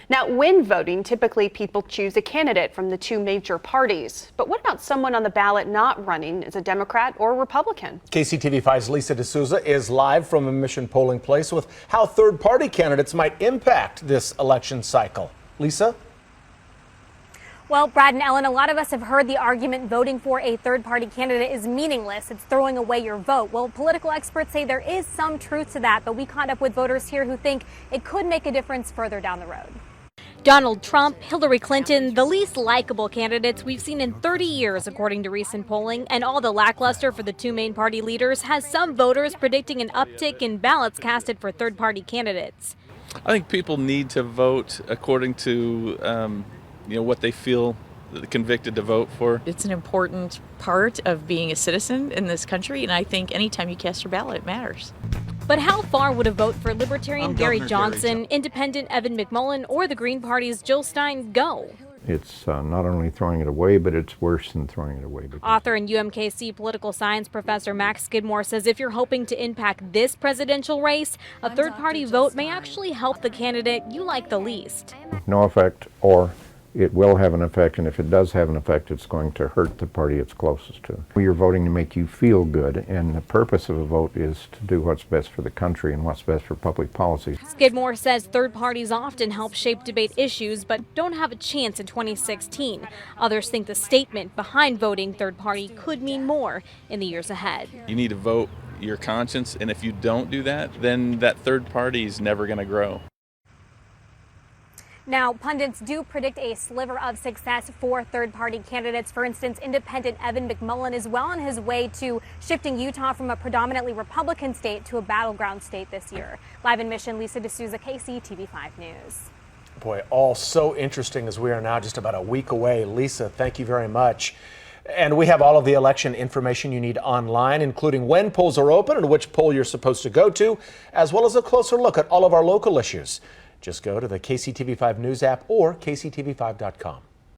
Now, when voting, typically people choose a candidate from the two major parties. But what about someone on the ballot not running as a Democrat or Republican? KCTV5's Lisa D'Souza is live from a Mission polling place with how third-party candidates might impact this election cycle. Lisa? Well, Brad and Ellen, a lot of us have heard the argument voting for a third-party candidate is meaningless. It's throwing away your vote. Well, political experts say there is some truth to that, but we caught up with voters here who think it could make a difference further down the road. Donald Trump, Hillary Clinton, the least likable candidates we've seen in 30 years, according to recent polling, and all the lackluster for the two main party leaders has some voters predicting an uptick in ballots casted for third-party candidates. I think people need to vote according to what they feel convicted to vote for. It's an important part of being a citizen in this country, and I think anytime you cast your ballot, it matters. But how far would a vote for Libertarian Gary Johnson, Independent Evan McMullin, or the Green Party's Jill Stein go? It's not only throwing it away, but it's worse than throwing it away. Author and UMKC political science professor Max Skidmore says if you're hoping to impact this presidential race, a third-party vote may actually help the candidate you like the least. No effect, or it will have an effect, and if it does have an effect, it's going to hurt the party it's closest to. You're voting to make you feel good, and the purpose of a vote is to do what's best for the country and what's best for public policy. Skidmore says third parties often help shape debate issues, but don't have a chance in 2016. Others think the statement behind voting third party could mean more in the years ahead. You need to vote your conscience, and if you don't do that, then that third party is never going to grow. Now, pundits do predict a sliver of success for third-party candidates. For instance, Independent Evan McMullin is well on his way to shifting Utah from a predominantly Republican state to a battleground state this year. Live in Mission, Lisa D'Souza, KCTV5 News. Boy, all so interesting as we are now just about a week away. Lisa, thank you very much. And we have all of the election information you need online, including when polls are open and which poll you're supposed to go to, as well as a closer look at all of our local issues. Just go to the KCTV5 News app or kctv5.com.